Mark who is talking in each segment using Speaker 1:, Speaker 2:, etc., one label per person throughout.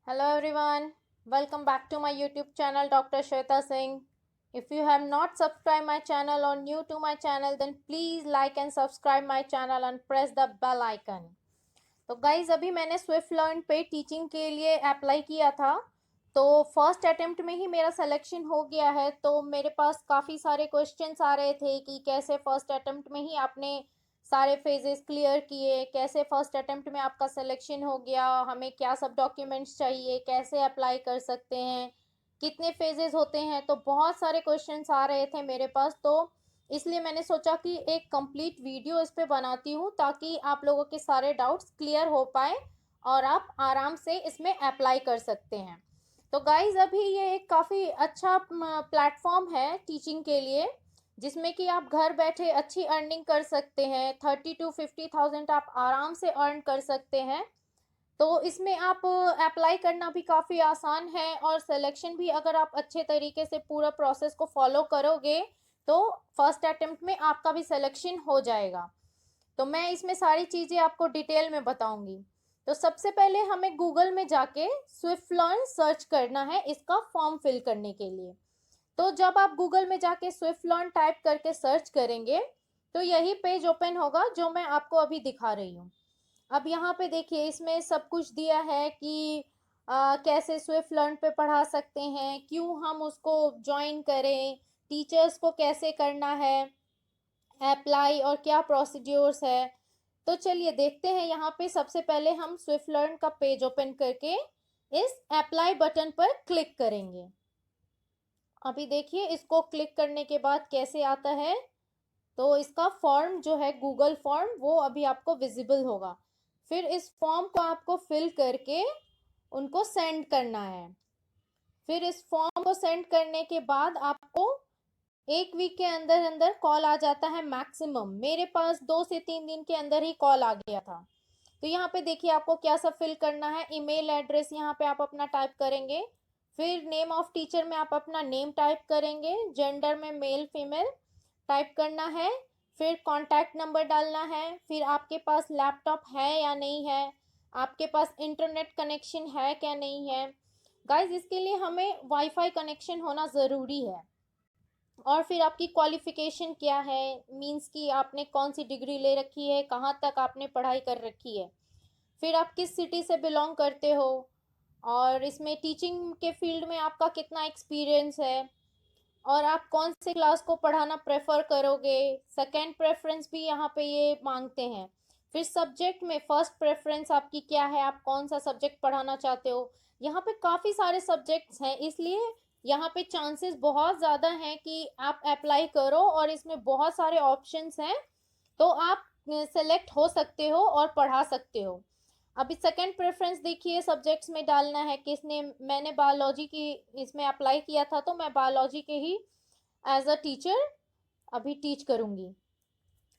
Speaker 1: Hello everyone, welcome back to my YouTube channel Dr. Shweta Singh. If you have not subscribed my channel or new to my channel then please like and subscribe my channel and press the bell icon. तो guys अभी मैंने Swift learn पे teaching के लिए apply किया था। तो first attempt में ही मेरा सिलेक्शन हो गया है। तो मेरे पास काफ़ी सारे क्वेश्चंस आ रहे थे कि कैसे फर्स्ट अटेम्प्ट में ही आपने सारे फेजेस क्लियर किए, कैसे फर्स्ट अटेम्प्ट में आपका सिलेक्शन हो गया, हमें क्या सब डॉक्यूमेंट्स चाहिए, कैसे अप्लाई कर सकते हैं, कितने फेजेस होते हैं। तो बहुत सारे क्वेश्चंस आ रहे थे मेरे पास। तो इसलिए मैंने सोचा कि एक कंप्लीट वीडियो इस पे बनाती हूँ ताकि आप लोगों के सारे डाउट्स क्लियर हो पाए और आप आराम से इसमें अप्लाई कर सकते हैं। तो गाइज अभी ये एक काफ़ी अच्छा प्लेटफॉर्म है टीचिंग के लिए, जिसमें कि आप घर बैठे अच्छी अर्निंग कर सकते हैं। 30 to 50,000 आप आराम से अर्न कर सकते हैं। तो इसमें आप अप्लाई करना भी काफ़ी आसान है और सिलेक्शन भी अगर आप अच्छे तरीके से पूरा प्रोसेस को फॉलो करोगे तो फर्स्ट अटेम्प्ट में आपका भी सिलेक्शन हो जाएगा। तो मैं इसमें सारी चीज़ें आपको डिटेल में बताऊंगी। तो सबसे पहले हमें गूगल में जाके स्विफ्ट लर्न सर्च करना है इसका फॉर्म फिल करने के लिए। तो जब आप गूगल में जाके स्विफ्ट लर्न टाइप करके सर्च करेंगे तो यही पेज ओपन होगा जो मैं आपको अभी दिखा रही हूँ। अब यहाँ पे देखिए इसमें सब कुछ दिया है कि कैसे स्विफ्ट लर्न पे पढ़ा सकते हैं, क्यों हम उसको ज्वाइन करें, टीचर्स को कैसे करना है अप्लाई और क्या प्रोसीड्योर्स है। तो चलिए देखते हैं। यहाँ पे सबसे पहले हम स्विफ्ट लर्न का पेज ओपन करके इस अप्लाई बटन पर क्लिक करेंगे। अभी देखिए इसको क्लिक करने के बाद कैसे आता है। तो इसका फॉर्म जो है गूगल फॉर्म वो अभी आपको विजिबल होगा। फिर इस फॉर्म को आपको फिल करके उनको सेंड करना है। फिर इस फॉर्म को सेंड करने के बाद आपको एक वीक के अंदर अंदर कॉल आ जाता है मैक्सिमम। मेरे पास 2 से 3 दिन के अंदर ही कॉल आ गया था। तो यहाँ पे देखिए आपको क्या सब फिल करना है। ईमेल एड्रेस यहाँ पे आप अपना टाइप करेंगे। फिर नेम ऑफ टीचर में आप अपना नेम टाइप करेंगे। जेंडर में मेल फीमेल टाइप करना है। फिर कॉन्टैक्ट नंबर डालना है। फिर आपके पास लैपटॉप है या नहीं है, आपके पास इंटरनेट कनेक्शन है क्या नहीं है। गाइज इसके लिए हमें वाईफाई कनेक्शन होना ज़रूरी है। और फिर आपकी क्वालिफिकेशन क्या है, मींस कि आपने कौन सी डिग्री ले रखी है, कहाँ तक आपने पढ़ाई कर रखी है। फिर आप किस सिटी से बिलोंग करते हो और इसमें टीचिंग के फील्ड में आपका कितना एक्सपीरियंस है और आप कौन से क्लास को पढ़ाना प्रेफर करोगे। सेकेंड प्रेफरेंस भी यहाँ पे ये मांगते हैं। फिर सब्जेक्ट में फर्स्ट प्रेफरेंस आपकी क्या है, आप कौन सा सब्जेक्ट पढ़ाना चाहते हो। यहाँ पे काफ़ी सारे सब्जेक्ट्स हैं, इसलिए यहाँ पे चांसेस बहुत ज़्यादा हैं कि आप अप्लाई करो और इसमें बहुत सारे ऑप्शंस हैं। तो आप सेलेक्ट हो सकते हो और पढ़ा सकते हो। अभी सेकंड प्रेफरेंस देखिए सब्जेक्ट्स में डालना है किसने। मैंने बायोलॉजी की इसमें अप्लाई किया था तो मैं बायोलॉजी के ही एज अ टीचर अभी टीच करूँगी।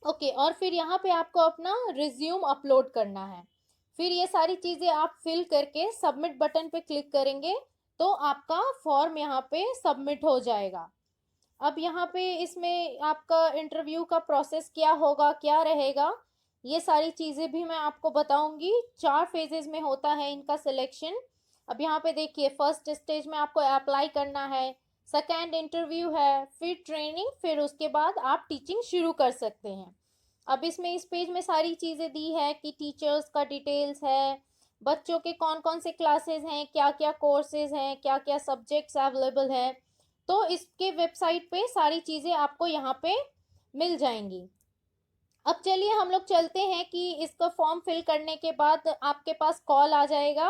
Speaker 1: ओके और फिर यहाँ पे आपको अपना रिज्यूम अपलोड करना है। फिर ये सारी चीज़ें आप फिल करके सबमिट बटन पे क्लिक करेंगे तो आपका फॉर्म यहाँ पे सबमिट हो जाएगा। अब यहाँ पे इसमें आपका इंटरव्यू का प्रोसेस क्या होगा, क्या रहेगा, ये सारी चीज़ें भी मैं आपको बताऊंगी। 4 फेजेस में होता है इनका सिलेक्शन। अब यहाँ पे देखिए फर्स्ट स्टेज में आपको अप्लाई करना है, सेकेंड इंटरव्यू है, फिर ट्रेनिंग, फिर उसके बाद आप टीचिंग शुरू कर सकते हैं। अब इसमें इस पेज में सारी चीज़ें दी है कि टीचर्स का डिटेल्स है, बच्चों के कौन कौन से क्लासेस हैं, क्या क्या कोर्सेज हैं, क्या क्या सब्जेक्ट्स अवेलेबल हैं। तो इसके वेबसाइट पे सारी चीज़ें आपको यहाँ पे मिल जाएंगी। अब चलिए हम लोग चलते हैं कि इसका फॉर्म फिल करने के बाद आपके पास कॉल आ जाएगा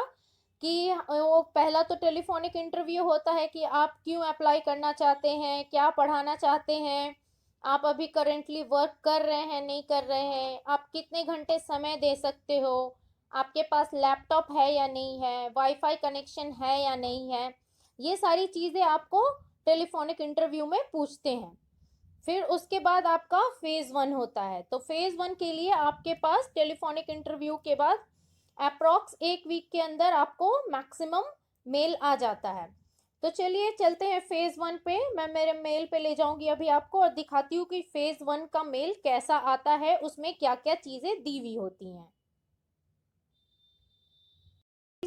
Speaker 1: कि वो पहला तो टेलीफोनिक इंटरव्यू होता है कि आप क्यों अप्लाई करना चाहते हैं, क्या पढ़ाना चाहते हैं, आप अभी करेंटली वर्क कर रहे हैं नहीं कर रहे हैं, आप कितने घंटे समय दे सकते हो, आपके पास लैपटॉप है या नहीं है, वाईफाई कनेक्शन है या नहीं है। ये सारी चीज़ें आपको टेलीफोनिक इंटरव्यू में पूछते हैं। फिर उसके बाद आपका फेज़ 1 होता है। तो फेज़ 1 के लिए आपके पास टेलीफोनिक इंटरव्यू के बाद अप्रॉक्स एक वीक के अंदर आपको मैक्सिमम मेल आ जाता है। तो चलिए चलते हैं फेज़ 1 पे। मैं मेरे मेल पे ले जाऊंगी अभी आपको और दिखाती हूँ कि फेज़ 1 का मेल कैसा आता है, उसमें क्या क्या चीज़ें दी हुई होती हैं।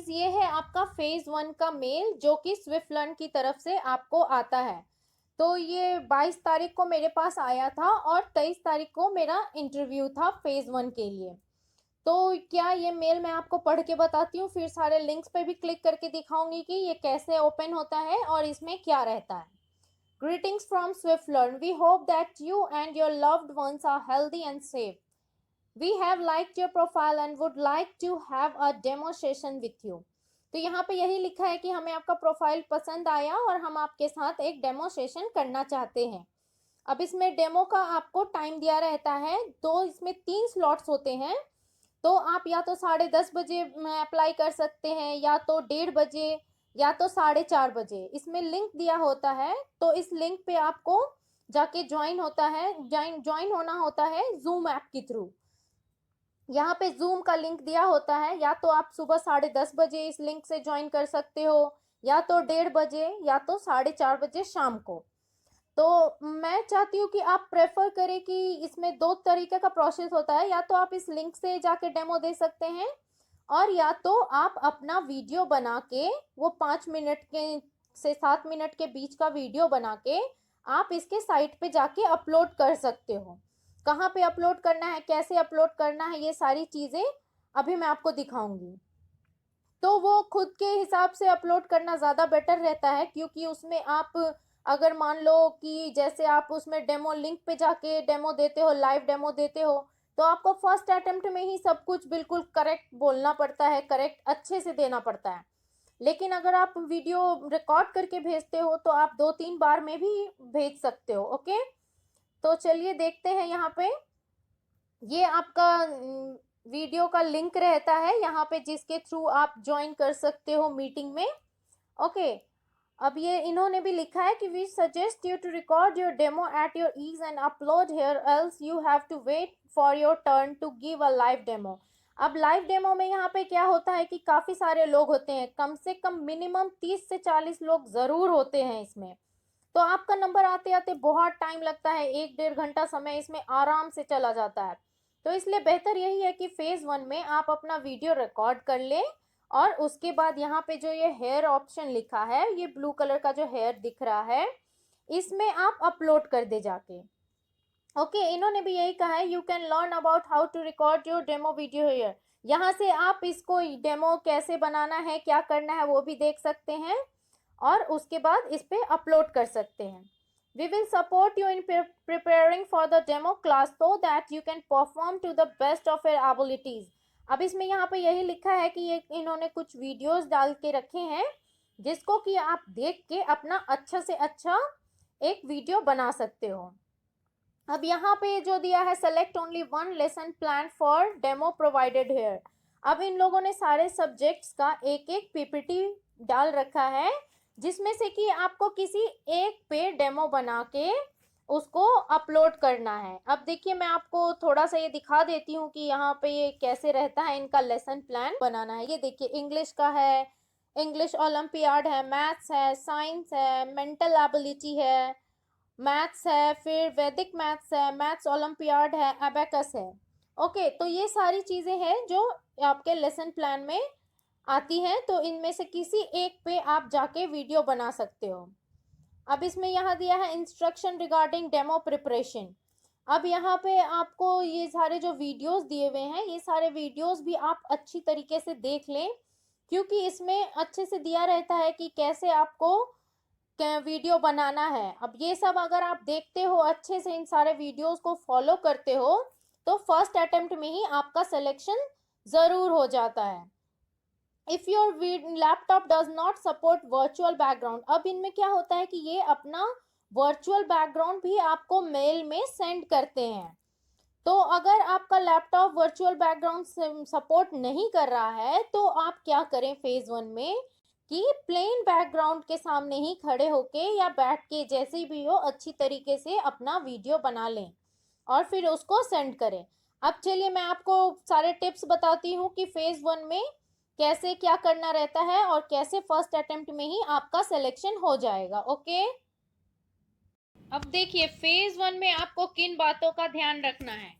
Speaker 1: ये है आपका फेज 1 का मेल जो कि स्विफ्ट लर्न की तरफ से आपको आता है। तो ये 22 तारीख को मेरे पास आया था और 23 तारीख को मेरा इंटरव्यू था फेज 1 के लिए। तो क्या ये मेल मैं आपको पढ़ के बताती हूँ, फिर सारे लिंक्स पे भी क्लिक करके दिखाऊंगी कि ये कैसे ओपन होता है और इसमें क्या रहता है। Greetings from SwiftLearn. We hope that you and your loved ones are healthy and safe. We have liked your profile and would like to have a demo session with you. तो यहाँ पे यही लिखा है कि हमें आपका प्रोफाइल पसंद आया और हम आपके साथ एक डेमो सेशन करना चाहते हैं। अब इसमें डेमो का आपको टाइम दिया रहता है, तो इसमें 3 स्लॉट्स होते हैं। तो आप या तो 10:30 बजे अप्लाई कर सकते हैं, या तो 1:30 बजे, या तो 4:30 बजे। इसमें लिंक दिया होता है, तो इस लिंक पे आपको जाके ज्वाइन होना होता है जूम ऐप के थ्रू। यहाँ पे जूम का लिंक दिया होता है, या तो आप सुबह 10:30 बजे इस लिंक से ज्वाइन कर सकते हो, या तो 1:30 बजे, या तो 4:30 बजे शाम को। तो मैं चाहती हूँ कि आप प्रेफर करें कि इसमें 2 तरीके का प्रोसेस होता है, या तो आप इस लिंक से जाके डेमो दे सकते हैं, और या तो आप अपना वीडियो बना के, वो 5 मिनट के से 7 मिनट के बीच का वीडियो बना के आप इसके साइट पे जाके अपलोड कर सकते हो। कहाँ पे अपलोड करना है, कैसे अपलोड करना है, ये सारी चीज़ें अभी मैं आपको दिखाऊंगी। तो वो खुद के हिसाब से अपलोड करना ज़्यादा बेटर रहता है, क्योंकि उसमें आप अगर मान लो कि जैसे आप उसमें डेमो लिंक पे जाके डेमो देते हो, लाइव डेमो देते हो, तो आपको फर्स्ट अटेम्प्ट में ही सब कुछ बिल्कुल करेक्ट बोलना पड़ता है, करेक्ट अच्छे से देना पड़ता है। लेकिन अगर आप वीडियो रिकॉर्ड करके भेजते हो तो आप 2-3 बार में भी भेज सकते हो। ओके, तो चलिए देखते हैं। यहाँ पे ये आपका वीडियो का लिंक रहता है यहाँ पे, जिसके थ्रू आप ज्वाइन कर सकते हो मीटिंग में। ओके, अब ये इन्होंने भी लिखा है कि we suggest you to record your demo at your ease and upload here, else you have to wait for your turn to give a live demo. अब लाइव डेमो में यहाँ पे क्या होता है कि काफ़ी सारे लोग होते हैं, कम से कम मिनिमम 30 से 40 लोग ज़रूर होते हैं इसमें। तो आपका नंबर आते आते बहुत टाइम लगता है, 1-1.5 घंटा समय इसमें आराम से चला जाता है। तो इसलिए बेहतर यही है कि फेज़ 1 में आप अपना वीडियो रिकॉर्ड कर ले, और उसके बाद यहाँ पे जो ये हेयर ऑप्शन लिखा है, ये ब्लू कलर का जो हेयर दिख रहा है, इसमें आप अपलोड कर दे जाके। ओके, इन्होंने भी यही कहा है, you can learn about how to record your demo video here. यहाँ से आप इसको डेमो कैसे बनाना है, क्या करना है, वो भी देख सकते हैं, और उसके बाद इस पे अपलोड कर सकते हैं। We will support you in preparing for the demo class so that you can perform to the best of your abilities. अब इसमें यहाँ पे यही लिखा है कि ये इन्होंने कुछ वीडियोस डाल के रखे हैं, जिसको कि आप देख के अपना अच्छा से अच्छा एक वीडियो बना सकते हो। अब यहाँ पे जो दिया है, select only 1 lesson plan for demo provided here. अब इन लोगों ने सारे सब्जेक्ट्स का एक एक पीपीटी डाल रखा है, जिसमें से कि आपको किसी एक पे डेमो बना के उसको अपलोड करना है। अब देखिए, मैं आपको थोड़ा सा ये दिखा देती हूँ कि यहाँ पे ये कैसे रहता है, इनका लेसन प्लान बनाना है। ये देखिए, इंग्लिश का है, इंग्लिश ओलंपियाड है, मैथ्स है, साइंस है, मेंटल एबिलिटी है, मैथ्स है, फिर वैदिक मैथ्स है, मैथ्स ओलंपियाड है, एबेकस है। ओके, तो ये सारी चीज़ें हैं जो आपके लेसन प्लान में आती हैं, तो इनमें से किसी एक पे आप जाके वीडियो बना सकते हो। अब इसमें यहाँ दिया है इंस्ट्रक्शन रिगार्डिंग डेमो प्रिपरेशन। अब यहाँ पे आपको ये सारे जो वीडियोस दिए हुए हैं, ये सारे वीडियोस भी आप अच्छी तरीके से देख लें, क्योंकि इसमें अच्छे से दिया रहता है कि कैसे आपको वीडियो बनाना है। अब ये सब अगर आप देखते हो अच्छे से, इन सारे वीडियोस को फॉलो करते हो, तो फर्स्ट अटेम्प्ट में ही आपका सिलेक्शन ज़रूर हो जाता है। If your laptop does not support virtual background, अब इनमें क्या होता है कि ये अपना वर्चुअल बैकग्राउंड भी आपको मेल में सेंड करते हैं। तो अगर आपका लैपटॉप वर्चुअल बैकग्राउंड सपोर्ट नहीं कर रहा है, तो आप क्या करें फेज़ 1 में कि प्लेन बैकग्राउंड के सामने ही खड़े होके या बैठ के, जैसे भी हो, अच्छी तरीके से अपना वीडियो बना लें और फिर उसको सेंड करें। अब चलिए मैं आपको सारे टिप्स बताती हूँ कि फेज़ 1 में कैसे क्या करना रहता है और कैसे फर्स्ट अटेम्प्ट में ही आपका सिलेक्शन हो जाएगा। ओके, अब देखिए फेज़ 1 में आपको किन बातों का ध्यान रखना है।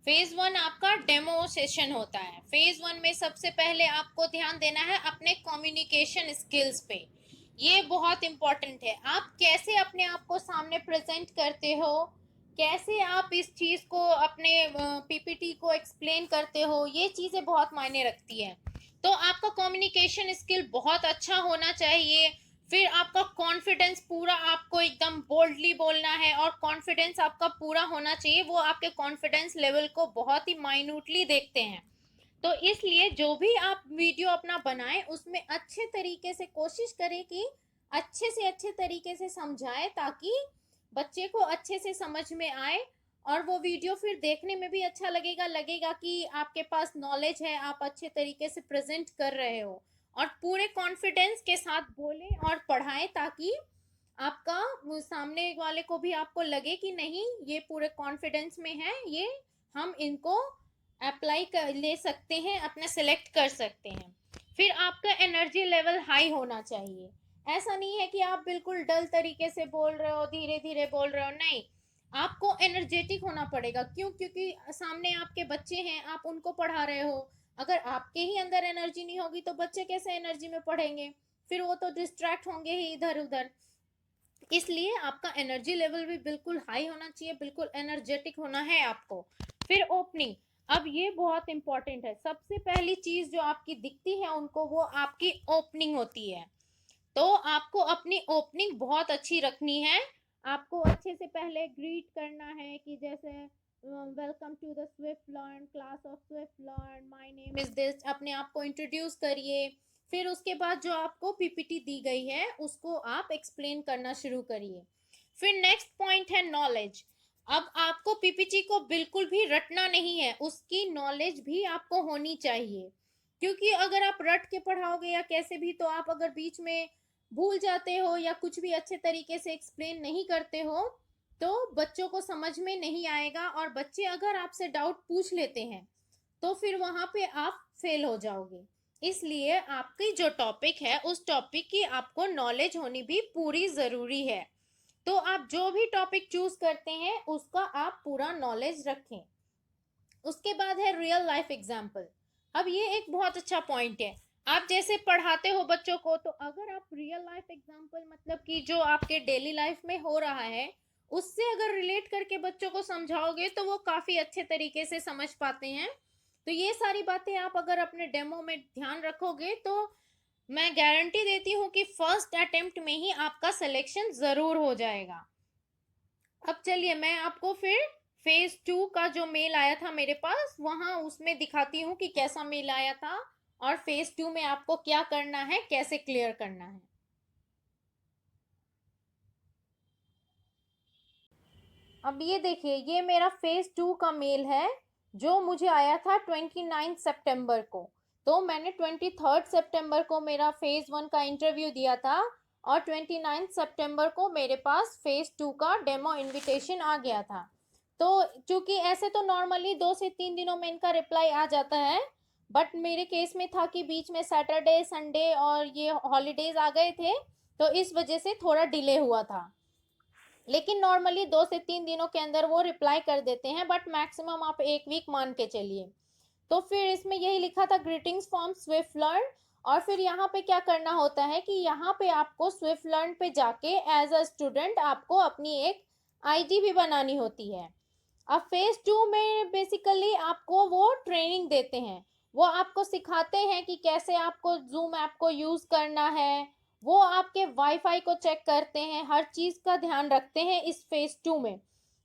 Speaker 1: फेज 1 आपका डेमो सेशन होता है। फेज 1 में सबसे पहले आपको ध्यान देना है अपने कम्युनिकेशन स्किल्स पे। ये बहुत इंपॉर्टेंट है, आप कैसे अपने आप को सामने प्रेजेंट करते हो, कैसे आप इस चीज को अपने पीपीटी को एक्सप्लेन करते हो, ये चीजें बहुत मायने रखती है। तो आपका कम्युनिकेशन स्किल बहुत अच्छा होना चाहिए। फिर आपका कॉन्फिडेंस पूरा, आपको एकदम बोल्डली बोलना है और कॉन्फिडेंस आपका पूरा होना चाहिए। वो आपके कॉन्फिडेंस लेवल को बहुत ही माइन्यूटली देखते हैं। तो इसलिए जो भी आप वीडियो अपना बनाएं उसमें अच्छे तरीके से कोशिश करें कि अच्छे से अच्छे तरीके से समझाएं, ताकि बच्चे को अच्छे से समझ में आए और वो वीडियो फिर देखने में भी अच्छा लगेगा, लगेगा कि आपके पास नॉलेज है, आप अच्छे तरीके से प्रेजेंट कर रहे हो। और पूरे कॉन्फिडेंस के साथ बोलें और पढ़ाएं, ताकि आपका सामने वाले को भी आपको लगे कि नहीं, ये पूरे कॉन्फिडेंस में है, ये हम इनको अप्लाई कर ले सकते हैं, अपना सेलेक्ट कर सकते हैं। फिर आपका एनर्जी लेवल हाई होना चाहिए। ऐसा नहीं है कि आप बिल्कुल डल तरीके से बोल रहे हो, धीरे धीरे बोल रहे हो, नहीं, आपको एनर्जेटिक होना पड़ेगा। क्यों? क्योंकि सामने आपके बच्चे हैं, आप उनको पढ़ा रहे हो। अगर आपके ही अंदर एनर्जी नहीं होगी तो बच्चे कैसे एनर्जी में पढ़ेंगे? फिर वो तो डिस्ट्रैक्ट होंगे ही इधर उधर। इसलिए आपका एनर्जी लेवल भी बिल्कुल हाई होना चाहिए, बिल्कुल एनर्जेटिक होना है आपको। फिर ओपनिंग, अब ये बहुत इंपॉर्टेंट है। सबसे पहली चीज जो आपकी दिखती है उनको, वो आपकी ओपनिंग होती है। तो आपको अपनी ओपनिंग बहुत अच्छी रखनी है। आपको अच्छे से पहले ग्रीट करना है कि जैसे welcome to the Swift Learn class of Swift Learn, my name is this, अपने आप को इंट्रोड्यूस करिए। फिर उसके बाद जो आपको पीपीटी दी गई है उसको आप एक्सप्लेन करना शुरू करिए। फिर नेक्स्ट पॉइंट है नॉलेज। अब आपको पीपीटी को बिल्कुल भी रटना नहीं है, उसकी नॉलेज भी आपको होनी चाहिए। क्योंकि अगर आप रट के पढ़ाओगे या कैसे भी, तो आप अगर बीच में भूल जाते हो या कुछ भी अच्छे तरीके से एक्सप्लेन नहीं करते हो तो बच्चों को समझ में नहीं आएगा, और बच्चे अगर आपसे डाउट पूछ लेते हैं तो फिर वहां पे आप फेल हो जाओगे। इसलिए आपकी जो टॉपिक है उस टॉपिक की आपको नॉलेज होनी भी पूरी जरूरी है। तो आप जो भी टॉपिक चूज करते हैं उसका आप पूरा नॉलेज रखें। उसके बाद है रियल लाइफ एग्जाम्पल। अब ये एक बहुत अच्छा पॉइंट है। आप जैसे पढ़ाते हो बच्चों को, तो अगर आप रियल लाइफ एग्जाम्पल, मतलब कि जो आपके डेली लाइफ में हो रहा है उससे अगर रिलेट करके बच्चों को समझाओगे तो वो काफी अच्छे तरीके से समझ पाते हैं। तो ये सारी बातें आप अगर अपने डेमो में ध्यान रखोगे तो मैं गारंटी देती हूँ कि फर्स्ट अटेम्प्ट में ही आपका सिलेक्शन जरूर हो जाएगा। अब चलिए मैं आपको फिर फेज 2 का जो मेल आया था मेरे पास, वहां उसमें दिखाती हूँ कि कैसा मेल आया था और फेज 2 में आपको क्या करना है, कैसे क्लियर करना है। अब ये देखिए, ये मेरा फेज 2 का मेल है जो मुझे आया था 29 सितंबर को। तो मैंने 23 सितंबर को मेरा फेज 1 का इंटरव्यू दिया था और 29 सितंबर को मेरे पास फेज 2 का डेमो इनविटेशन आ गया था। तो चूंकि ऐसे तो नॉर्मली 2 से 3 दिनों में इनका रिप्लाई आ जाता है, बट मेरे केस में था कि बीच में सैटरडे संडे और ये हॉलीडेज आ गए थे, तो इस वजह से थोड़ा डिले हुआ था। लेकिन नॉर्मली 2 से 3 दिनों के अंदर वो रिप्लाई कर देते हैं, बट मैक्सिमम आप 1 वीक मान के चलिए। तो फिर इसमें यही लिखा था, ग्रीटिंग्स फ्रॉम स्विफ्ट लर्न। और फिर यहाँ पे क्या करना होता है कि यहाँ पे आपको स्विफ्ट लर्न पे जाके एज अ स्टूडेंट आपको अपनी एक आईडी भी बनानी होती है। अब फेज 2 में बेसिकली आपको वो ट्रेनिंग देते हैं, वो आपको सिखाते हैं कि कैसे आपको जूम ऐप को यूज करना है। वो आपके वाईफाई को चेक करते हैं, हर चीज का ध्यान रखते हैं इस फेज 2 में।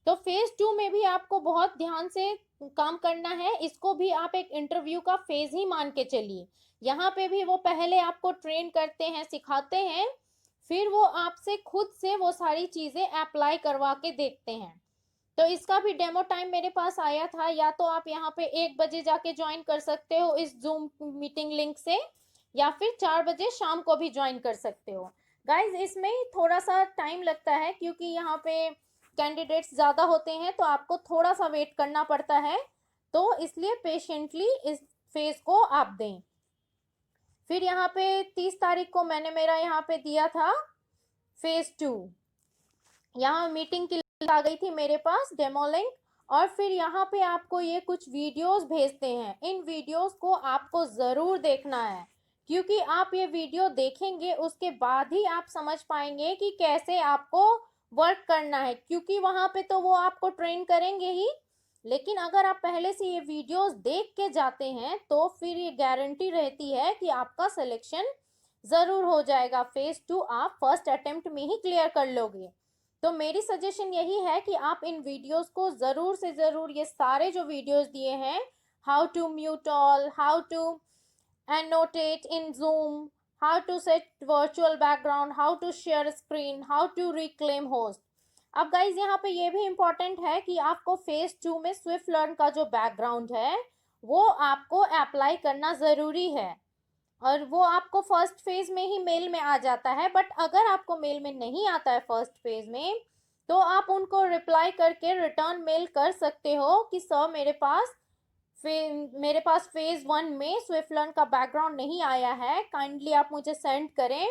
Speaker 1: तो फेज 2 में भी आपको बहुत ध्यान से काम करना है, इसको भी आप एक इंटरव्यू का फेज ही मान के चलिए। यहाँ पे भी वो पहले आपको ट्रेन करते हैं, सिखाते हैं, फिर वो आपसे खुद से वो सारी चीजें अप्लाई करवा के देखते हैं। तो इसका भी डेमो टाइम मेरे पास आया था। या तो आप यहाँ पे 1 बजे जाके ज्वाइन कर सकते हो इस जूम मीटिंग लिंक से, या फिर 4 बजे शाम को भी ज्वाइन कर सकते हो। गाइज इसमें थोड़ा सा टाइम लगता है क्योंकि यहाँ पे कैंडिडेट्स ज़्यादा होते हैं, तो आपको थोड़ा सा वेट करना पड़ता है। तो इसलिए पेशेंटली इस फेज को आप दें। फिर यहाँ पे 30 तारीख को मैंने मेरा यहाँ पे दिया था फेज 2। यहाँ मीटिंग की लिंक आ गई थी मेरे पास, डेमो लिंक। और फिर यहाँ पे आपको ये कुछ वीडियोस भेजते हैं। इन वीडियोस को आपको ज़रूर देखना है, क्योंकि आप ये वीडियो देखेंगे उसके बाद ही आप समझ पाएंगे कि कैसे आपको वर्क करना है, क्योंकि वहाँ पे तो वो आपको ट्रेन करेंगे ही, लेकिन अगर आप पहले से ये वीडियोस देख के जाते हैं तो फिर ये गारंटी रहती है कि आपका सिलेक्शन ज़रूर हो जाएगा। फेज 2 आप फर्स्ट अटेम्प्ट में ही क्लियर कर लोगे। तो मेरी सजेशन यही है कि आप इन वीडियोस को ज़रूर से ज़रूर, ये सारे जो वीडियोस दिए हैं, how to mute all, how to annotate in Zoom, how to set virtual background, how to share screen, how to reclaim host. अब गाइज यहाँ पे ये भी इम्पोर्टेंट है कि आपको फेज 2 में स्विफ्ट लर्न का जो बैकग्राउंड है वो आपको अप्लाई करना ज़रूरी है, और वो आपको फर्स्ट फेज में ही मेल में आ जाता है। बट अगर आपको मेल में नहीं आता है फर्स्ट फेज में, तो आप उनको रिप्लाई करके रिटर्न मेल कर सकते हो कि सर मेरे पास फेज 1 में स्विफ्ट लर्न का बैकग्राउंड नहीं आया है, काइंडली आप मुझे सेंड करें।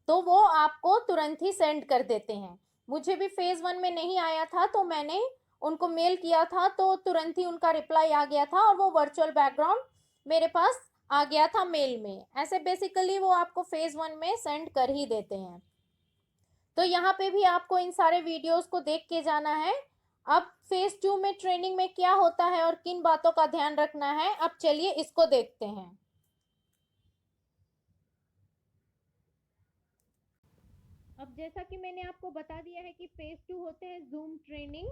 Speaker 1: तो वो आपको तुरंत ही सेंड कर देते हैं। मुझे भी फेज 1 में नहीं आया था तो मैंने उनको मेल किया था, तो तुरंत ही उनका रिप्लाई आ गया था और वो वर्चुअल बैकग्राउंड मेरे पास आ गया था मेल में। ऐसे बेसिकली वो आपको फेज 1 में सेंड कर ही देते हैं। तो यहाँ पे भी आपको इन सारे वीडियोस को देख के जाना है। अब फेज 2 में ट्रेनिंग में क्या होता है और किन बातों का ध्यान रखना है, अब चलिए इसको देखते हैं। अब जैसा कि मैंने आपको बता दिया है कि फेज 2 होते हैं जूम ट्रेनिंग,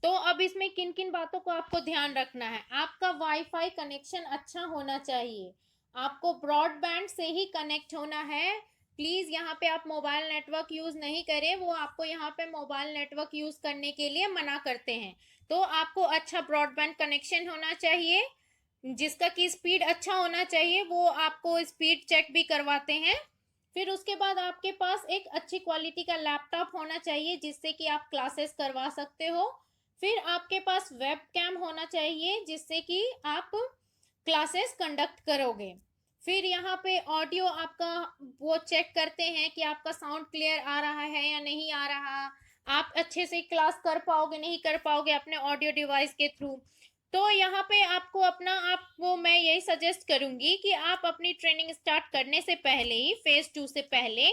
Speaker 1: तो अब इसमें किन किन बातों को आपको ध्यान रखना है। आपका वाईफाई कनेक्शन अच्छा होना चाहिए, आपको ब्रॉडबैंड से ही कनेक्ट होना है। प्लीज़ यहाँ पे आप मोबाइल नेटवर्क यूज़ नहीं करें, वो आपको यहाँ पे मोबाइल नेटवर्क यूज़ करने के लिए मना करते हैं। तो आपको अच्छा ब्रॉडबैंड कनेक्शन होना चाहिए, जिसका कि स्पीड अच्छा होना चाहिए, वो आपको स्पीड चेक भी करवाते हैं। फिर उसके बाद आपके पास एक अच्छी क्वालिटी का लैपटॉप होना चाहिए जिससे कि आप क्लासेस करवा सकते हो। फिर आपके पास वेब कैम होना चाहिए जिससे कि आप क्लासेस कंडक्ट करोगे। फिर यहाँ पे ऑडियो आपका वो चेक करते हैं कि आपका साउंड क्लियर आ रहा है या नहीं आ रहा, आप अच्छे से क्लास कर पाओगे नहीं कर पाओगे अपने ऑडियो डिवाइस के थ्रू। तो यहाँ पे आपको अपना आपको मैं यही सजेस्ट करूंगी कि आप अपनी ट्रेनिंग स्टार्ट करने से पहले ही फेज 2 से पहले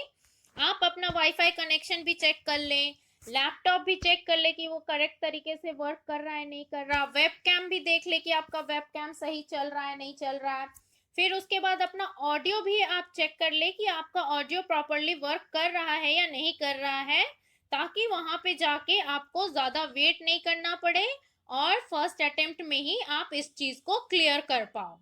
Speaker 1: आप अपना वाईफाई कनेक्शन भी चेक कर लें, लैपटॉप भी चेक कर ले कि वो करेक्ट तरीके से वर्क कर रहा है नहीं कर रहा, वेब कैम भी देख ले कि आपका वेब कैम सही चल रहा है नहीं चल रहा है। फिर उसके बाद अपना ऑडियो भी आप चेक कर ले कि आपका ऑडियो प्रॉपरली वर्क कर रहा है या नहीं कर रहा है, ताकि वहां पे जाके आपको ज्यादा वेट नहीं करना पड़े और फर्स्ट अटेम्प्ट में ही आप इस चीज को क्लियर कर पाओ।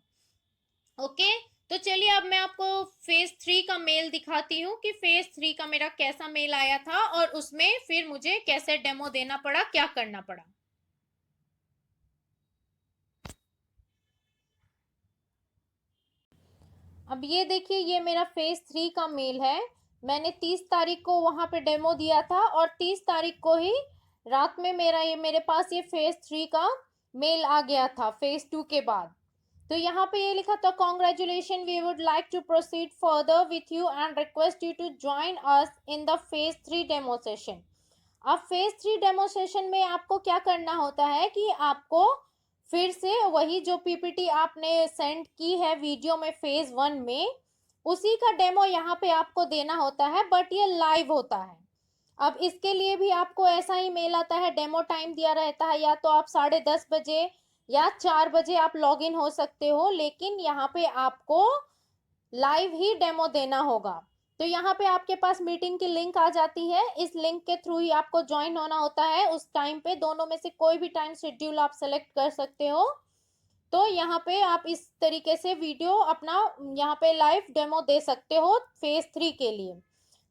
Speaker 1: ओके, तो चलिए अब मैं आपको फेज 3 का मेल दिखाती हूँ कि फेज 3 का मेरा कैसा मेल आया था और उसमें फिर मुझे कैसे डेमो देना पड़ा, क्या करना पड़ा। अब ये देखिए, ये मेरा फेज 3 का मेल है। मैंने 30 तारीख को वहां पे डेमो दिया था और 30 तारीख को ही रात में मेरे पास ये फेज 3 का मेल आ गया था फेज 2 के बाद। तो यहाँ पे ये लिखा था, congratulation, we would like to proceed further with you and request you to join us in the phase 3 demo session. अब फेज 3 डेमोस्ट्रेशन में आपको क्या करना होता है कि आपको फिर से वही जो पीपीटी आपने सेंड की है वीडियो में फेज 1 में, उसी का डेमो यहाँ पे आपको देना होता है, बट ये लाइव होता है। अब इसके लिए भी आपको ऐसा ही मेल आता है, डेमो टाइम दिया रहता है, या तो आप 10:30 बजे या 4 बजे आप लॉग इन हो सकते हो, लेकिन यहाँ पे आपको लाइव ही डेमो देना होगा। तो यहाँ पे आपके पास मीटिंग की लिंक आ जाती है, इस लिंक के थ्रू ही आपको ज्वाइन होना होता है। उस टाइम पे दोनों में से कोई भी टाइम शेड्यूल आप सेलेक्ट कर सकते हो। तो यहाँ पे आप इस तरीके से वीडियो अपना यहाँ पे लाइव डेमो दे सकते हो फेज 3 के लिए।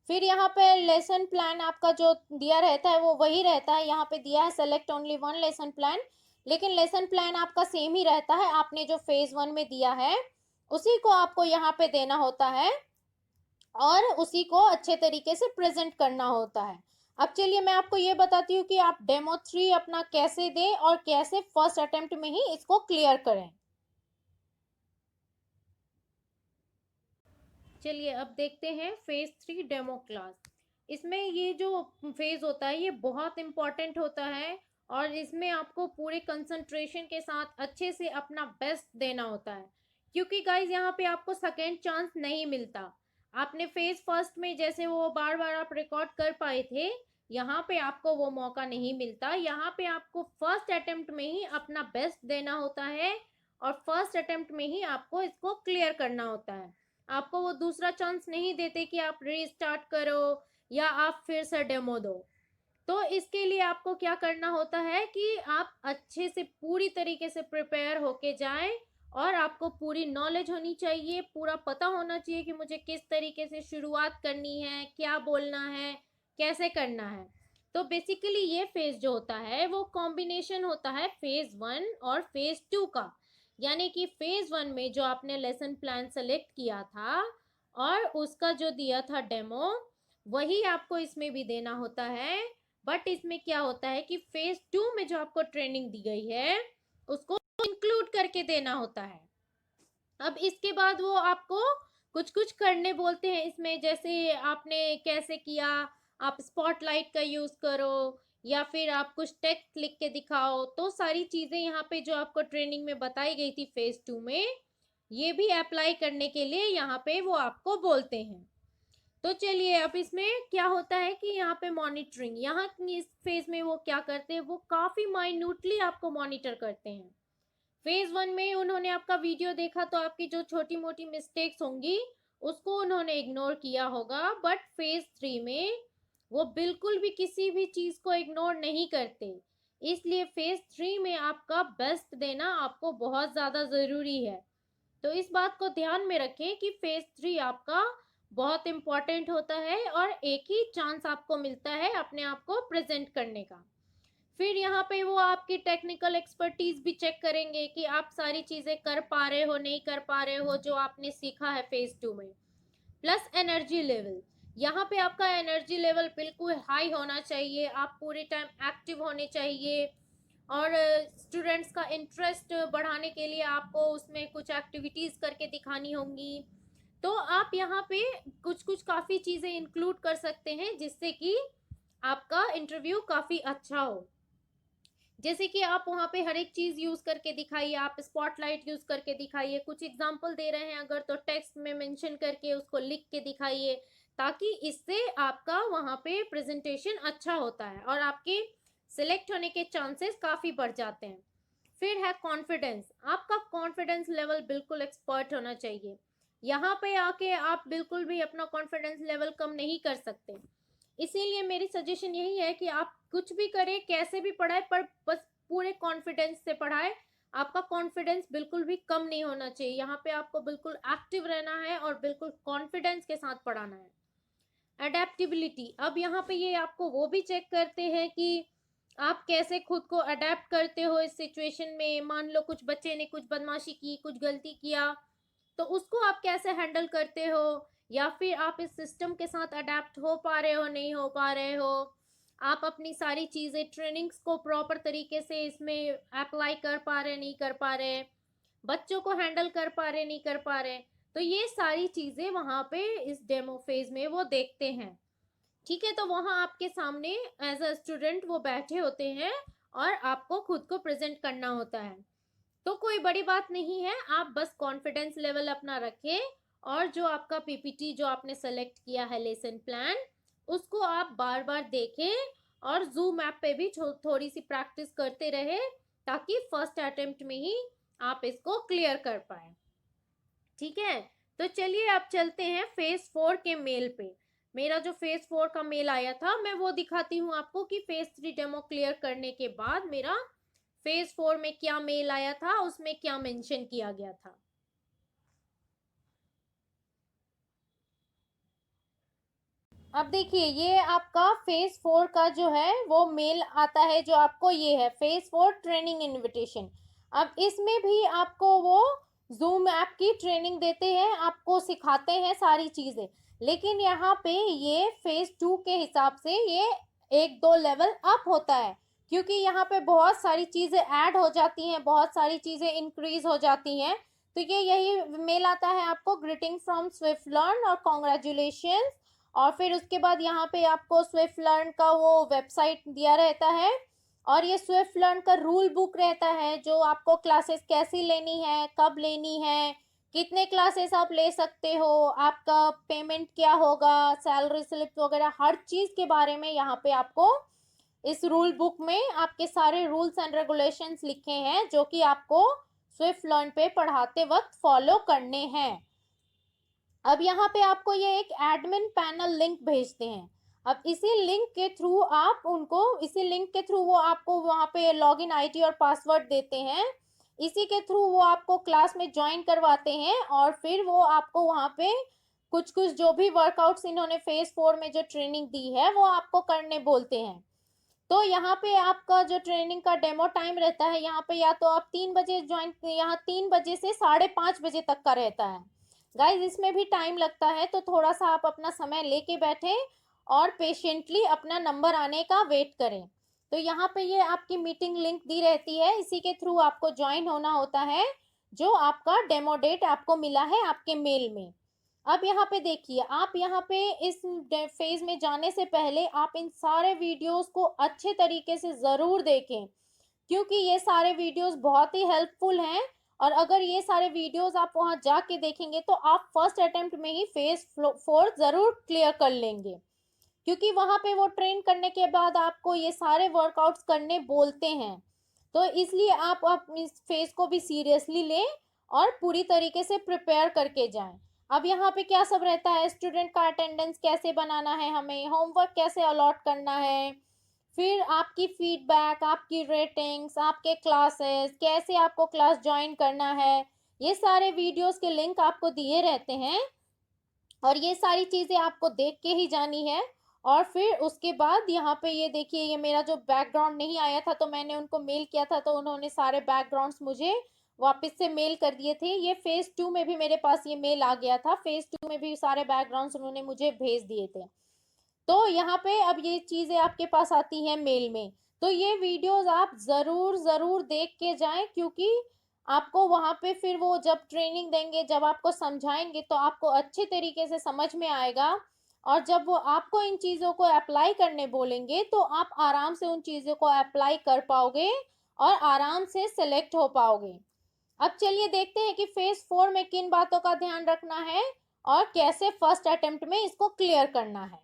Speaker 1: फिर यहाँ पे लेसन प्लान आपका जो दिया रहता है वो वही रहता है, यहाँ पे दिया है सेलेक्ट ओनली 1 लेसन प्लान, लेकिन लेसन प्लान आपका सेम ही रहता है, आपने जो फेज 1 में दिया है उसी को आपको यहाँ पे देना होता है और उसी को अच्छे तरीके से प्रेजेंट करना होता है। अब चलिए मैं आपको ये बताती हूँ कि आप डेमो 3 अपना कैसे दें और कैसे फर्स्ट अटेम्प्ट में ही इसको क्लियर करें। चलिए अब देखते हैं फेज 3 डेमो क्लास। इसमें ये जो फेज होता है ये बहुत इंपॉर्टेंट होता है और इसमें आपको पूरे कंसंट्रेशन के साथ अच्छे से अपना बेस्ट देना होता है, क्योंकि गाइज यहाँ पे आपको सेकेंड चांस नहीं मिलता। आपने फेज फर्स्ट में जैसे वो बार बार आप रिकॉर्ड कर पाए थे, यहाँ पे आपको वो मौका नहीं मिलता। यहाँ पे आपको फर्स्ट अटेम्प्ट में ही अपना बेस्ट देना होता है और फर्स्ट अटेम्प्ट में ही आपको इसको क्लियर करना होता है। आपको वो दूसरा चांस नहीं देते कि आप रीस्टार्ट करो या आप फिर से डेमो दो। तो इसके लिए आपको क्या करना होता है कि आप अच्छे से पूरी तरीके से प्रिपेयर होके जाएं और आपको पूरी नॉलेज होनी चाहिए, पूरा पता होना चाहिए कि मुझे किस तरीके से शुरुआत करनी है, क्या बोलना है, कैसे करना है। तो बेसिकली ये फेज जो होता है वो कॉम्बिनेशन होता है फेज 1 और फेज 2 का। यानी कि फेज 1 में जो आपने लेसन प्लान सेलेक्ट किया था और उसका जो दिया था डेमो, वही आपको इसमें भी देना होता है। बट इसमें क्या होता है कि फेज 2 में जो आपको ट्रेनिंग दी गई है उसको इंक्लूड करके देना होता है। अब इसके बाद वो आपको कुछ कुछ करने बोलते हैं इसमें, जैसे आपने कैसे किया, आप स्पॉटलाइट का यूज करो या फिर आप कुछ टेक्स्ट लिख के दिखाओ। तो सारी चीजें यहाँ पे जो आपको ट्रेनिंग में बताई गई थी फेज 2 में, ये भी अप्लाई करने के लिए यहाँ पे वो आपको बोलते हैं। तो चलिए अब इसमें क्या होता है कि यहाँ पे मॉनिटरिंग, यहाँ इस फेज में वो क्या करते हैं, वो काफी माइन्यूटली आपको मॉनिटर करते हैं। फेज 1 में उन्होंने आपका वीडियो देखा तो आपकी जो छोटी मोटी मिस्टेक्स होंगी उसको उन्होंने इग्नोर किया होगा, बट फेज 3 में वो बिल्कुल भी किसी भी चीज को इग्नोर नहीं करते। इसलिए फेज 3 में आपका बेस्ट देना आपको बहुत ज्यादा जरूरी है। तो इस बात को ध्यान में रखें कि फेज 3 आपका बहुत इंपॉर्टेंट होता है और एक ही चांस आपको मिलता है अपने आप को प्रेजेंट करने का। फिर यहाँ पे वो आपकी टेक्निकल एक्सपर्टीज भी चेक करेंगे कि आप सारी चीजें कर पा रहे हो, नहीं कर पा रहे हो जो आपने सीखा है फेज 2 में। प्लस एनर्जी लेवल, यहाँ पे आपका एनर्जी लेवल बिल्कुल हाई होना चाहिए, आप पूरे टाइम एक्टिव होने चाहिए। और स्टूडेंट्स का इंटरेस्ट बढ़ाने के लिए आपको उसमें कुछ एक्टिविटीज करके दिखानी होंगी। तो आप यहाँ पे कुछ कुछ काफी चीजें इंक्लूड कर सकते हैं जिससे कि आपका इंटरव्यू काफी अच्छा हो। जैसे कि आप वहां पे हर एक चीज यूज करके दिखाइए, आप स्पॉटलाइट यूज करके दिखाइए, कुछ एग्जांपल दे रहे हैं अगर तो टेक्स्ट में मेंशन करके उसको लिख के दिखाइए, ताकि इससे आपका वहां पे प्रेजेंटेशन अच्छा होता है और आपके सिलेक्ट होने के चांसेस काफी बढ़ जाते हैं। फिर है कॉन्फिडेंस, आपका कॉन्फिडेंस लेवल बिल्कुल एक्सपर्ट होना चाहिए। यहाँ पे आके आप बिल्कुल भी अपना कॉन्फिडेंस लेवल कम नहीं कर सकते। इसीलिए मेरी सजेशन यही है कि आप कुछ भी करें, कैसे भी पढ़ाए, पर बस पूरे कॉन्फिडेंस से पढ़ाए। आपका कॉन्फिडेंस बिल्कुल भी कम नहीं होना चाहिए। यहाँ पे आपको बिल्कुल एक्टिव रहना है और बिल्कुल कॉन्फिडेंस के साथ पढ़ाना है। अडेप्टिबिलिटी, अब यहाँ पे ये आपको वो भी चेक करते हैं कि आप कैसे खुद को अडेप्ट करते हो इस सिचुएशन में। मान लो कुछ बच्चे ने कुछ बदमाशी की, कुछ गलती किया, तो उसको आप कैसे हैंडल करते हो, या फिर आप इस सिस्टम के साथ अडेप्ट हो पा रहे हो, नहीं हो पा रहे हो। आप अपनी सारी चीजें ट्रेनिंग्स को प्रॉपर तरीके से इसमें अप्लाई कर पा रहे, नहीं कर पा रहे, बच्चों को हैंडल कर पा रहे, नहीं कर पा रहे। तो ये सारी चीजें वहां पे इस डेमो फेज में वो देखते हैं। ठीक है, तो वहां आपके सामने एज अ स्टूडेंट वो बैठे होते हैं और आपको खुद को प्रेजेंट करना होता है। तो कोई बड़ी बात नहीं है, आप बस कॉन्फिडेंस लेवल अपना रखें और जो आपका पीपीटी जो आपने सेलेक्ट किया है लेसन प्लान, उसको आप बार बार देखें और जूम ऐप पे भी थोड़ी सी प्रैक्टिस करते रहे, ताकि फर्स्ट अटेम्प्ट में ही आप इसको क्लियर कर पाए। ठीक है, तो चलिए अब चलते हैं फेज 4 के मेल पे। मेरा जो फेज 4 का मेल आया था मैं वो दिखाती हूँ आपको कि फेज 3 डेमो क्लियर करने के बाद मेरा फेज 4 में क्या मेल आया था, उसमें क्या मेंशन किया गया था। अब देखिए ये आपका फेज 4 का जो है वो मेल आता है, जो आपको ये है फेज 4 ट्रेनिंग इनविटेशन। अब इसमें भी आपको वो जूम ऐप की ट्रेनिंग देते हैं, आपको सिखाते हैं सारी चीजें। लेकिन यहाँ पे ये फेज 2 के हिसाब से ये एक दो लेवल अप होता है, क्योंकि यहाँ पे बहुत सारी चीजें ऐड हो जाती हैं, बहुत सारी चीजें इंक्रीज हो जाती हैं। तो ये यही मेल आता है आपको, ग्रीटिंग फ्रॉम स्विफ्ट लर्न और कॉन्ग्रेचुलेशन। और फिर उसके बाद यहाँ पे आपको स्विफ्ट लर्न का वो वेबसाइट दिया रहता है, और ये स्विफ्ट लर्न का रूल बुक रहता है जो आपको क्लासेस कैसी लेनी है, कब लेनी है, कितने क्लासेस आप ले सकते हो, आपका पेमेंट क्या होगा, सैलरी स्लिप वगैरह हर चीज के बारे में यहाँ पे आपको इस रूल बुक में आपके सारे रूल्स एंड रेगुलेशंस लिखे हैं जो कि आपको स्विफ्ट लर्न पे पढ़ाते वक्त फॉलो करने हैं। अब यहाँ पे आपको ये एक एडमिन पैनल लिंक भेजते हैं। अब इसी लिंक के थ्रू आप उनको, इसी लिंक के थ्रू वो आपको वहाँ पे लॉगिन आईडी और पासवर्ड देते हैं। इसी के थ्रू वो आपको क्लास में ज्वाइन करवाते हैं और फिर वो आपको वहाँ पे कुछ कुछ जो भी वर्कआउट्स इन्होंने फेज 4 में जो ट्रेनिंग दी है वो आपको करने बोलते हैं। तो यहाँ पे आपका जो ट्रेनिंग का डेमो टाइम रहता है, यहाँ पे या तो आप 3 बजे ज्वाइन, यहाँ 3 बजे से 5:30 बजे तक का रहता है। गाइज इसमें भी टाइम लगता है, तो थोड़ा सा आप अपना समय लेके बैठे और पेशेंटली अपना नंबर आने का वेट करें। तो यहाँ पे ये आपकी मीटिंग लिंक दी रहती है, इसी के थ्रू आपको ज्वाइन होना होता है, जो आपका डेमो डेट आपको मिला है आपके मेल में। अब यहाँ पे देखिए, आप यहाँ पे इस फेज में जाने से पहले आप इन सारे वीडियोस को अच्छे तरीके से जरूर देखें, क्योंकि ये सारे वीडियोस बहुत ही हेल्पफुल हैं। और अगर ये सारे वीडियोस आप वहां जाके देखेंगे तो आप फर्स्ट अटेम्प्ट में ही फेज 4 जरूर क्लियर कर लेंगे, क्योंकि वहां पे वो ट्रेन करने के बाद आपको ये सारे वर्कआउट्स करने बोलते हैं। तो इसलिए आप इस फेज को भी सीरियसली लें और पूरी तरीके से प्रिपेयर करके जाएं। अब यहाँ पे क्या सब रहता है, स्टूडेंट का अटेंडेंस कैसे बनाना है, हमें होमवर्क कैसे अलॉट करना है, फिर आपकी फीडबैक, आपकी रेटिंग्स, आपके क्लासेस, कैसे आपको क्लास ज्वाइन करना है, ये सारे वीडियोस के लिंक आपको दिए रहते हैं। और ये सारी चीजें आपको देख के ही जानी है। और फिर उसके बाद यहाँ पे ये देखिए, ये मेरा जो बैकग्राउंड नहीं आया था तो मैंने उनको मेल किया था, तो उन्होंने सारे बैकग्राउंड्स मुझे वापस से मेल कर दिए थे। ये फेज 2 में भी मेरे पास ये मेल आ गया था, फेज 2 में भी सारे बैकग्राउंड्स उन्होंने मुझे भेज दिए थे। तो यहाँ पे अब ये चीजें आपके पास आती हैं मेल में। तो ये वीडियोस आप जरूर जरूर देख के जाएं, क्योंकि आपको वहां पे फिर वो जब ट्रेनिंग देंगे, जब आपको समझाएंगे तो आपको अच्छे तरीके से समझ में आएगा। और जब वो आपको इन चीजों को अप्लाई करने बोलेंगे तो आप आराम से उन चीजों को अप्लाई कर पाओगे और आराम से सिलेक्ट हो पाओगे। अब चलिए देखते हैं कि फेज 4 में किन बातों का ध्यान रखना है और कैसे फर्स्ट अटेम्प्ट में इसको क्लियर करना है।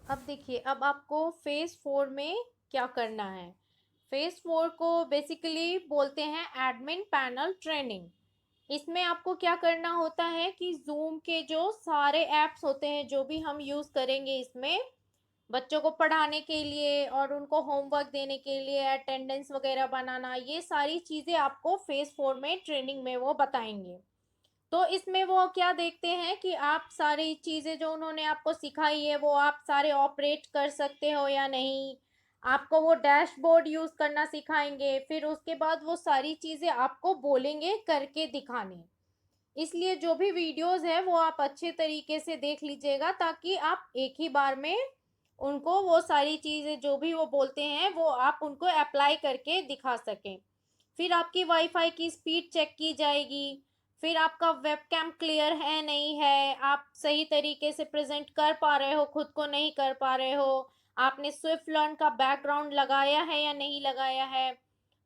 Speaker 1: अब देखिए, अब आपको फेज 4 में क्या करना है। फेज 4 को बेसिकली बोलते हैं एडमिन पैनल ट्रेनिंग। इसमें आपको क्या करना होता है कि जूम के जो सारे एप्स होते हैं जो भी हम यूज करेंगे इसमें बच्चों को पढ़ाने के लिए और उनको होमवर्क देने के लिए, अटेंडेंस वगैरह बनाना, ये सारी चीजें आपको फेज 4 में ट्रेनिंग में वो बताएंगे। तो इसमें वो क्या देखते हैं कि आप सारी चीजें जो उन्होंने आपको सिखाई है वो आप सारे ऑपरेट कर सकते हो या नहीं। आपको वो डैशबोर्ड यूज करना सिखाएंगे, फिर उसके बाद वो सारी चीजें आपको बोलेंगे करके दिखाने। इसलिए जो भी वीडियोस है वो आप अच्छे तरीके से देख लीजिएगा, ताकि आप एक ही बार में उनको वो सारी चीजें जो भी वो बोलते हैं वो आप उनको अप्लाई करके दिखा सकें। फिर आपकी वाईफाई की स्पीड चेक की जाएगी, फिर आपका वेबकैम क्लियर है नहीं है, आप सही तरीके से प्रेजेंट कर पा रहे हो, खुद को नहीं कर पा रहे हो, आपने स्विफ्ट लर्न का बैकग्राउंड लगाया है या नहीं लगाया है,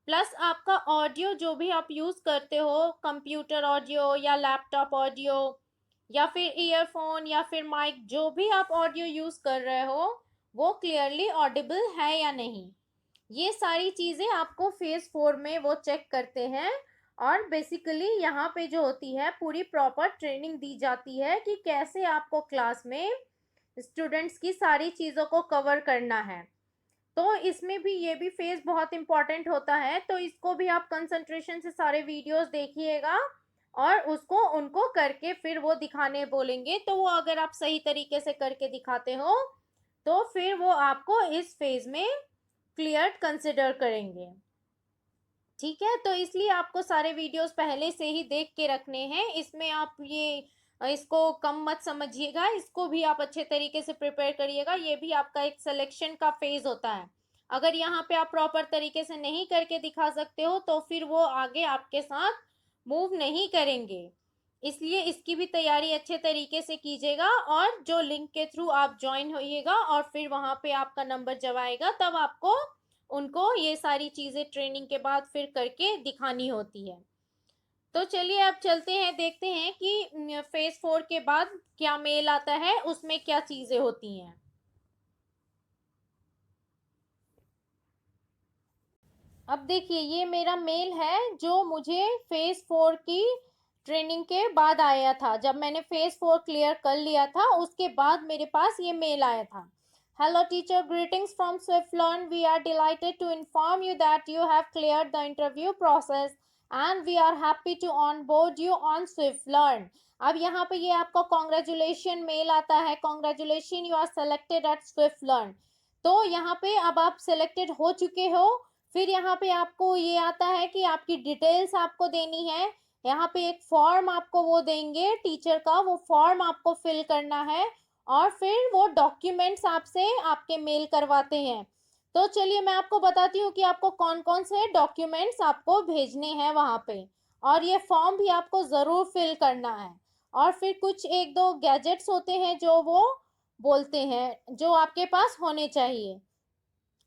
Speaker 1: प्लस आपका ऑडियो जो भी आप यूज करते हो, कंप्यूटर ऑडियो या लैपटॉप ऑडियो या फिर ईयरफोन या फिर माइक, जो भी आप ऑडियो यूज कर रहे हो वो क्लियरली ऑडिबल है या नहीं। ये सारी चीजें आपको फेज 4 में वो चेक करते हैं। और बेसिकली यहाँ पे जो होती है पूरी प्रॉपर ट्रेनिंग दी जाती है कि कैसे आपको क्लास में स्टूडेंट्स की सारी चीजों को कवर करना है। तो इसमें भी ये भी फेज बहुत इंपॉर्टेंट होता है, तो इसको भी आप कंसंट्रेशन से सारे वीडियोस देखिएगा और उसको उनको करके फिर वो दिखाने बोलेंगे, तो वो अगर आप सही तरीके से करके दिखाते हो तो फिर वो आपको इस फेज में क्लियर कंसिडर करेंगे। ठीक है, तो इसलिए आपको सारे वीडियोस पहले से ही देख के रखने हैं। इसमें आप ये इसको कम मत समझिएगा, इसको भी आप अच्छे तरीके से प्रिपेयर करिएगा। ये भी आपका एक सिलेक्शन का फेज होता है। अगर यहाँ पे आप प्रॉपर तरीके से नहीं करके दिखा सकते हो तो फिर वो आगे आपके साथ मूव नहीं करेंगे। इसलिए इसकी भी तैयारी अच्छे तरीके से कीजिएगा, और जो लिंक के थ्रू आप ज्वाइन होइएगा और फिर वहां पे आपका नंबर जब आएगा तब आपको उनको ये सारी चीजें ट्रेनिंग के बाद फिर करके दिखानी होती है। तो चलिए अब चलते हैं, देखते हैं कि फेज 4 के बाद क्या मेल आता है, उसमें क्या चीजें होती हैं। अब देखिए ये मेरा मेल है जो मुझे फेज 4 की ट्रेनिंग के बाद आया था। जब मैंने फेज 4 क्लियर कर लिया था उसके बाद मेरे पास ये मेल आया था। Hello teacher, greetings from Swift Learn, we are delighted to inform you that you have cleared the interview process and we are happy to on board you on Swift Learn. अब यहाँ पे ये आपको congratulation mail आता है, congratulation you are selected at Swift Learn. तो यहाँ पे अब आप सेलेक्टेड हो चुके हो। फिर यहाँ पे आपको ये आता है कि आपकी डिटेल्स आपको देनी है। यहाँ पे एक फॉर्म आपको वो देंगे टीचर का, वो फॉर्म आपको फिल करना है और फिर वो डॉक्यूमेंट्स आपसे आपके मेल करवाते हैं। तो चलिए मैं आपको बताती हूँ कि आपको कौन कौन से डॉक्यूमेंट्स आपको भेजने हैं वहां पे, और ये फॉर्म भी आपको जरूर फिल करना है। और फिर कुछ एक दो गैजेट्स होते हैं जो वो बोलते हैं जो आपके पास होने चाहिए।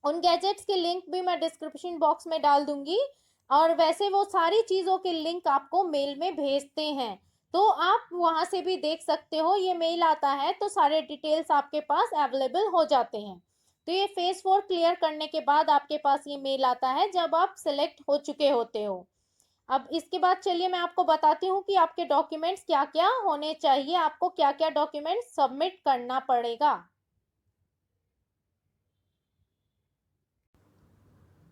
Speaker 1: उन गैजेट्स के लिंक भी मैं डिस्क्रिप्शन बॉक्स में डाल दूंगी, और वैसे वो सारी चीज़ों के लिंक आपको मेल में भेजते हैं। तो आप वहां से भी देख सकते हो, ये मेल आता है तो सारे डिटेल्स आपके पास अवेलेबल हो जाते हैं। तो ये फेज 4 क्लियर करने के बाद आपके पास ये मेल आता है जब आप सिलेक्ट हो चुके होते हो। अब इसके बाद चलिए मैं आपको बताती हूँ कि आपके डॉक्यूमेंट्स क्या क्या होने चाहिए, आपको क्या क्या डॉक्यूमेंट्स सबमिट करना पड़ेगा।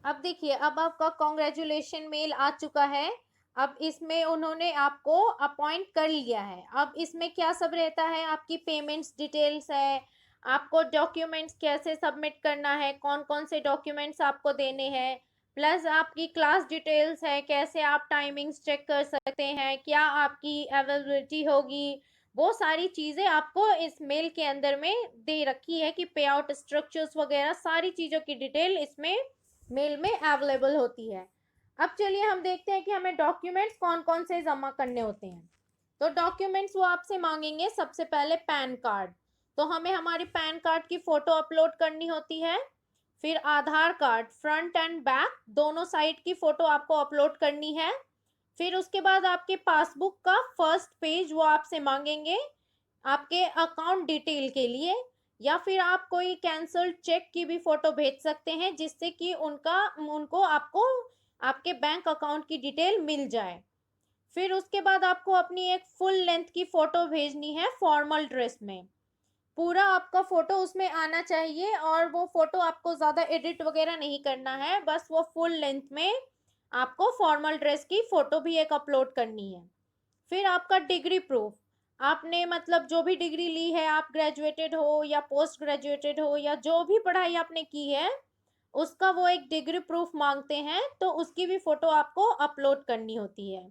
Speaker 1: अब देखिए अब आपका कॉन्ग्रेचुलेशन मेल आ चुका है। अब इसमें उन्होंने आपको अपॉइंट कर लिया है। अब इसमें क्या सब रहता है, आपकी पेमेंट्स डिटेल्स है, आपको डॉक्यूमेंट्स कैसे सबमिट करना है, कौन कौन से डॉक्यूमेंट्स आपको देने हैं, प्लस आपकी क्लास डिटेल्स है, कैसे आप टाइमिंग्स चेक कर सकते हैं, क्या आपकी अवेलेबिलिटी होगी। वो सारी चीज़ें आपको इस मेल के अंदर में दे रखी है कि पे आउट स्ट्रक्चर्स वगैरह सारी चीज़ों की डिटेल इसमें मेल में अवेलेबल होती है। अब चलिए हम देखते हैं कि हमें डॉक्यूमेंट्स कौन कौन से जमा करने होते हैं। तो डॉक्यूमेंट्स वो आपसे मांगेंगे सबसे पहले पैन कार्ड। तो हमें हमारी पैन कार्ड की फोटो अपलोड करनी होती है। फिर आधार कार्ड फ्रंट एंड बैक दोनों साइड की फोटो आपको अपलोड करनी है। फिर उसके बाद आपके पासबुक का फर्स्ट पेज वो आपसे मांगेंगे आपके अकाउंट डिटेल के लिए, या फिर आप कोई कैंसल्ड चेक की भी फोटो भेज सकते हैं जिससे कि उनको आपको आपके बैंक अकाउंट की डिटेल मिल जाए। फिर उसके बाद आपको अपनी एक फुल लेंथ की फोटो भेजनी है फॉर्मल ड्रेस में। पूरा आपका फोटो उसमें आना चाहिए और वो फोटो आपको ज़्यादा एडिट वगैरह नहीं करना है, बस वो फुल लेंथ में आपको फॉर्मल ड्रेस की फोटो भी एक अपलोड करनी है। फिर आपका डिग्री प्रूफ, आपने मतलब जो भी डिग्री ली है, आप ग्रेजुएटेड हो या पोस्ट ग्रेजुएटेड हो या जो भी पढ़ाई आपने की है, उसका वो एक डिग्री प्रूफ मांगते हैं, तो उसकी भी फोटो आपको अपलोड करनी होती है।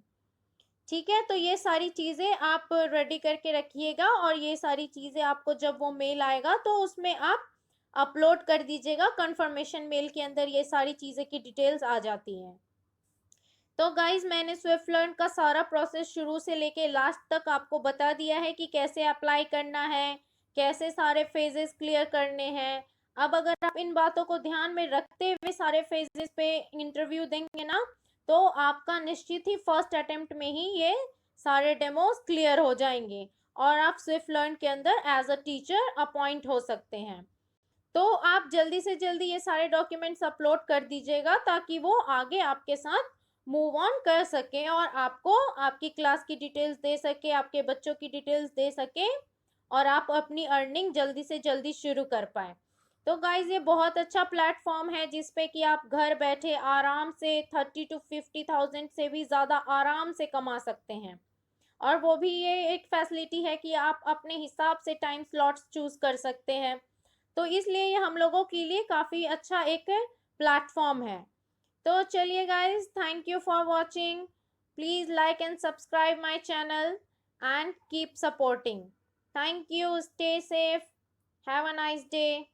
Speaker 1: ठीक है, तो ये सारी चीज़ें आप रेडी करके रखिएगा, और ये सारी चीज़ें आपको जब वो मेल आएगा तो उसमें आप अपलोड कर दीजिएगा। कंफर्मेशन मेल के अंदर ये सारी चीज़ें की डिटेल्स आ जाती हैं। तो गाइज मैंने स्विफ्ट लर्न का सारा प्रोसेस शुरू से लेके लास्ट तक आपको बता दिया है कि कैसे अप्लाई करना है, कैसे सारे फेजेस क्लियर करने हैं। अब अगर आप इन बातों को ध्यान में रखते हुए सारे फेजेस पे इंटरव्यू देंगे ना, तो आपका निश्चित ही फर्स्ट अटेम्प्ट में ही ये सारे डेमोस क्लियर हो जाएंगे और आप स्विफ्ट लर्न के अंदर एज अ टीचर अपॉइंट हो सकते हैं। तो आप जल्दी से जल्दी ये सारे डॉक्यूमेंट्स अपलोड कर दीजिएगा ताकि वो आगे आपके साथ मूव ऑन कर सके और आपको आपकी क्लास की डिटेल्स दे सके, आपके बच्चों की डिटेल्स दे सके, और आप अपनी अर्निंग जल्दी से जल्दी शुरू कर पाए। तो गाइज ये बहुत अच्छा प्लेटफॉर्म है जिसपे कि आप घर बैठे आराम से 30 to 50,000 से भी ज़्यादा आराम से कमा सकते हैं। और वो भी ये एक फैसिलिटी है कि आप अपने हिसाब से टाइम स्लॉट्स चूज कर सकते हैं। तो इसलिए ये हम लोगों के लिए काफ़ी अच्छा एक प्लेटफॉर्म है। तो चलिए guys, thank you for watching. Please like and subscribe my channel and keep supporting. Thank you, stay safe, have a nice day.